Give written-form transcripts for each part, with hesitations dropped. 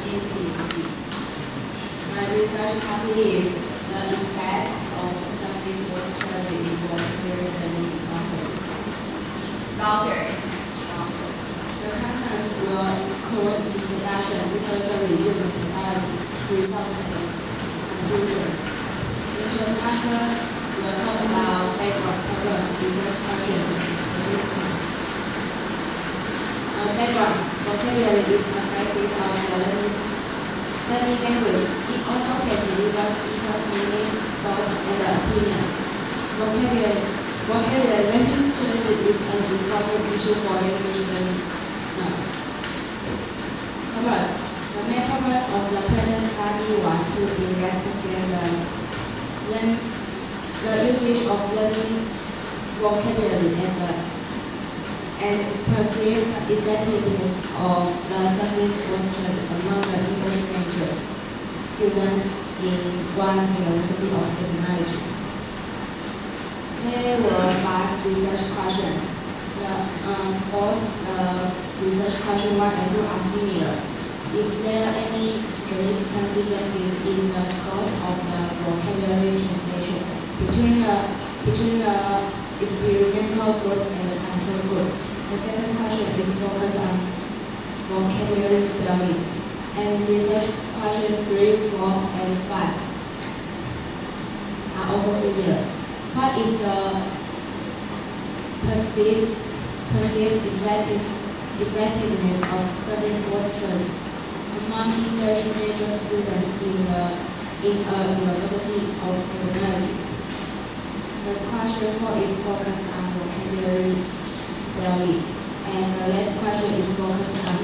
My research topic is the impact of service was strategy in volunteer learning process. Louder. The contents will include introduction, literature review, methodology, results, and conclusion. Introduction will talk about background purpose, research questions, and techniques. Background vocabulary is the basis of learning language. It also can deliver speakers' meanings, thoughts, and opinions. Vocabulary language strategy is an important issue for language learners. Purpose. The main purpose of the present study was to investigate the usage of learning vocabulary and perceived effectiveness of the service posture among the English major students in one University of Technology. There were 5 research questions. Both the research question 1 and 2 are similar. Is there any significant differences in the scores of the vocabulary translation between the experimental group and the control group? The second question is focused on vocabulary spelling, and research question 3, 4, and 5 are also similar. What is the perceived effectiveness of service posture among English major students in a University of Technology? The question 4 is focused on vocabulary spelling, and the last question is focused on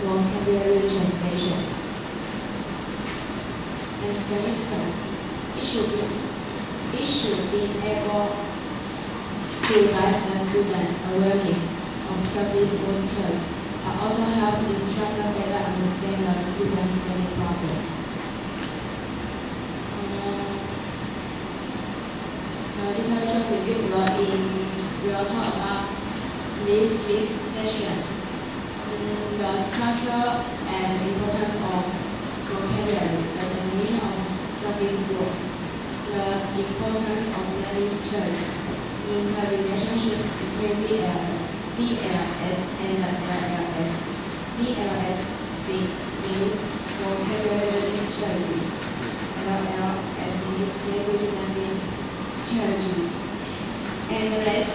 vocabulary translation. And significance. It should be able to raise the students' awareness of service posture, but also help instructors better understand the students' learning process. The literature review will talk about these 6 sessions. The structure and importance of vocabulary, the definition of service group, the importance of learning strategy, interrelationships between BLS and LLS. BLS means vocabulary learning strategies. LLS means language learning strategies. And the last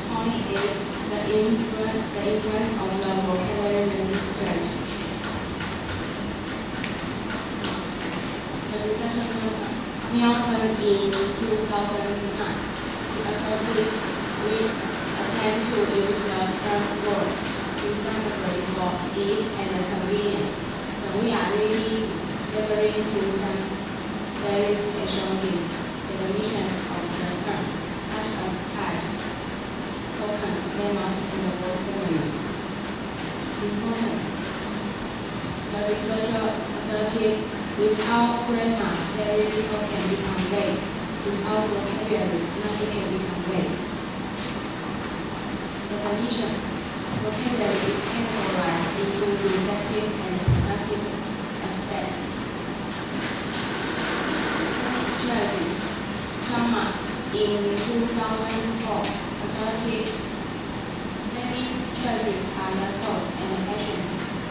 point is the influence of the vocabulary learning strategy. The researcher Milton in 2009, he associated with attempt to use the term word reasonably for ease and convenience. But we are really referring to some very special definitions of the term, such as types, tokens, lemmas, and word families. Importance. The researcher asserted without grammar, very little can be conveyed. Without vocabulary, nothing can be conveyed. Definition. Vocabulary is categorized into receptive and productive aspects. Learning strategy. Trauma in 2004 asserted learning strategies are the thoughts and actions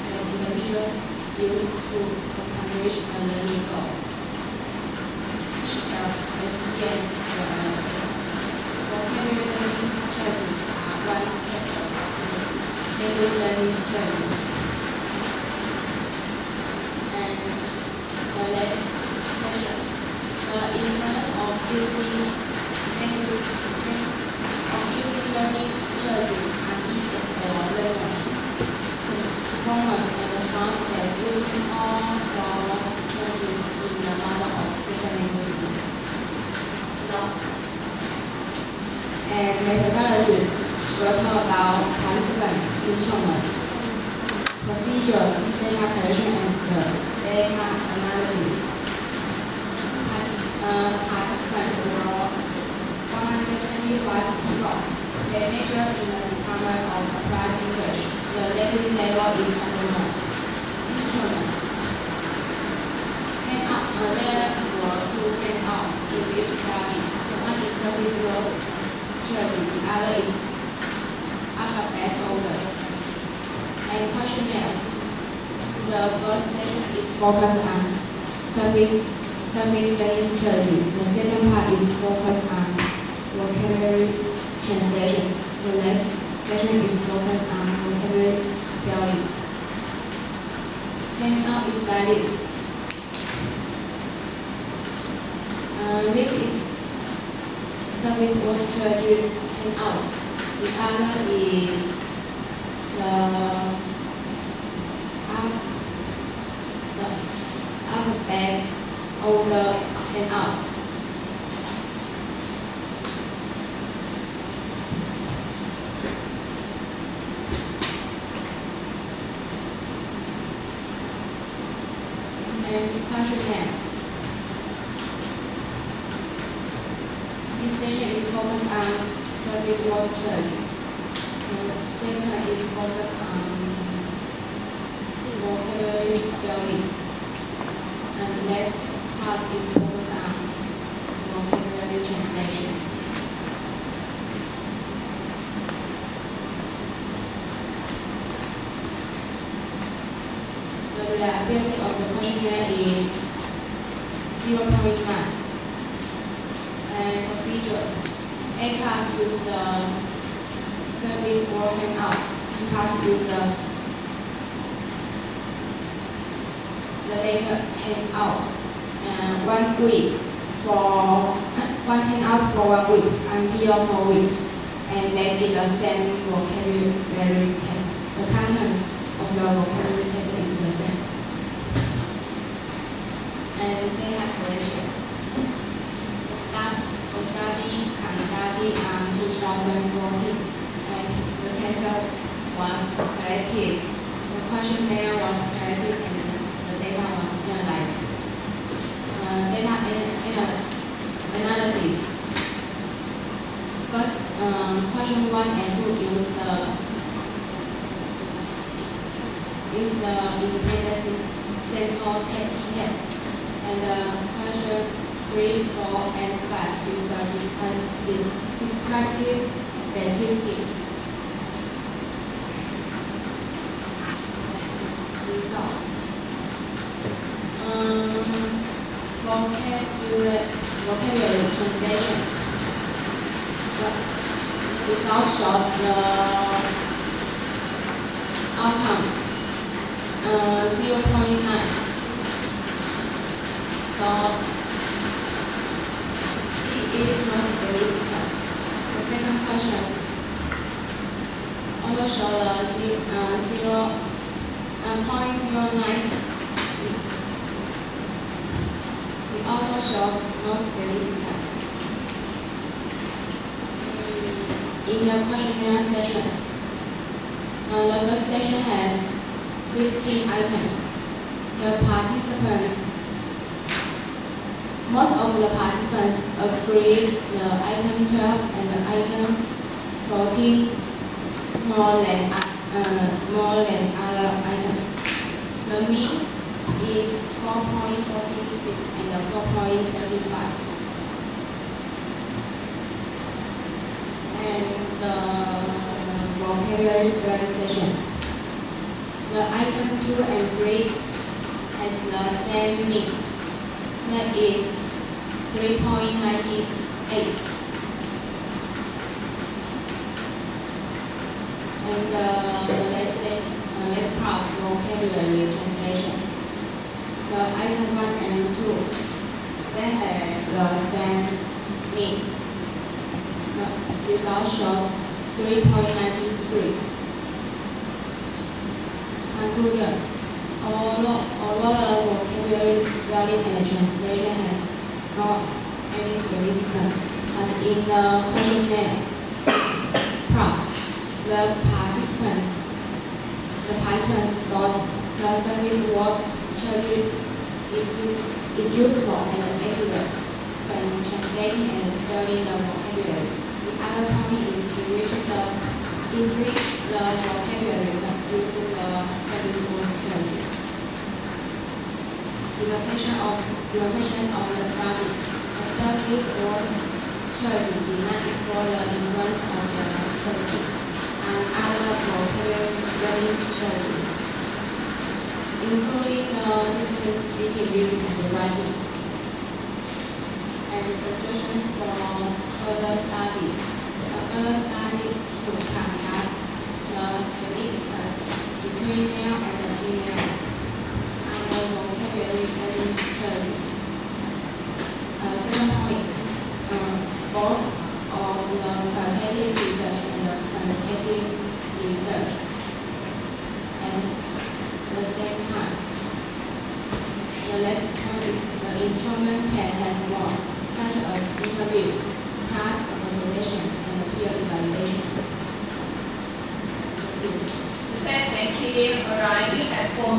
that individuals use to accomplish a learning goal. BLS, vocabulary learning strategies are one factor of language learning strategies. And the last section, the influence of using learning strategies on ESL learners. Performers and the front test using all 4 strategies in the model of second language. And methodology will talk about participants, instruments, procedures, data collection, and data analysis. Participants were 125 people. They major in the Department of Applied English. The language level is unknown. The first section is focused on service learning strategy. The second part is focused on vocabulary translation. The last section is focused on vocabulary spelling. Handout is like this. This is service or strategy handout. The other is the alphabet of the handout. And questionnaire. This section is focused on service or strategy. The second is focused on vocabulary spelling. And next part is focused on vocabulary translation. The reliability of the questionnaire is 0.9. And procedures. A class use the service or hangouts. B class use the data hangout. 1 week for one hangout for 1 week until 4 weeks. And they did the same vocabulary test. The contents of the vocabulary test is the same. And data collection. The study conducted on 2014, and the test was collected. The questionnaire was collected and the data was analyzed. Data analysis. First, question 1 and 2 use the independent sample t-test, and question 3, 4, and 5 use the descriptive statistics. Result. Vocabulary translation. The results show the outcome 0.9. So it is not significant. The second question also show the 0.09. We also show no significant. In the questionnaire section, the first section has 15 items. Most of the participants agreed the item 12 and the item 14 more than other items. The mean is 4.46 and the 4.35. And the vocabulary spelling session. The item 2 and 3 has the same mean. That is 3.98. And let's pass vocabulary translation. The item 1 and 2, they have the same mean. The results show 3.93. Conclusion. Although the vocabulary spelling and the translation has not any significance, as in the questionnaire part, the participants thought the service word strategy is useful and accurate when translating and spelling the vocabulary. The other point is enrich the vocabulary when using the service word strategy. Evaluations of the study. The service word strategy did not explore the influence of the strategies and other vocabulary strategies. including listening, speaking, reading, and writing, and suggestions for further studies. Further studies should discuss the significance between male and female and the vocabulary and traits. Second point, both of the qualitative research and the quantitative research at the same time. The last point is the instrument can have more, such as interview, class observations, and peer evaluations. The second key arriving at 4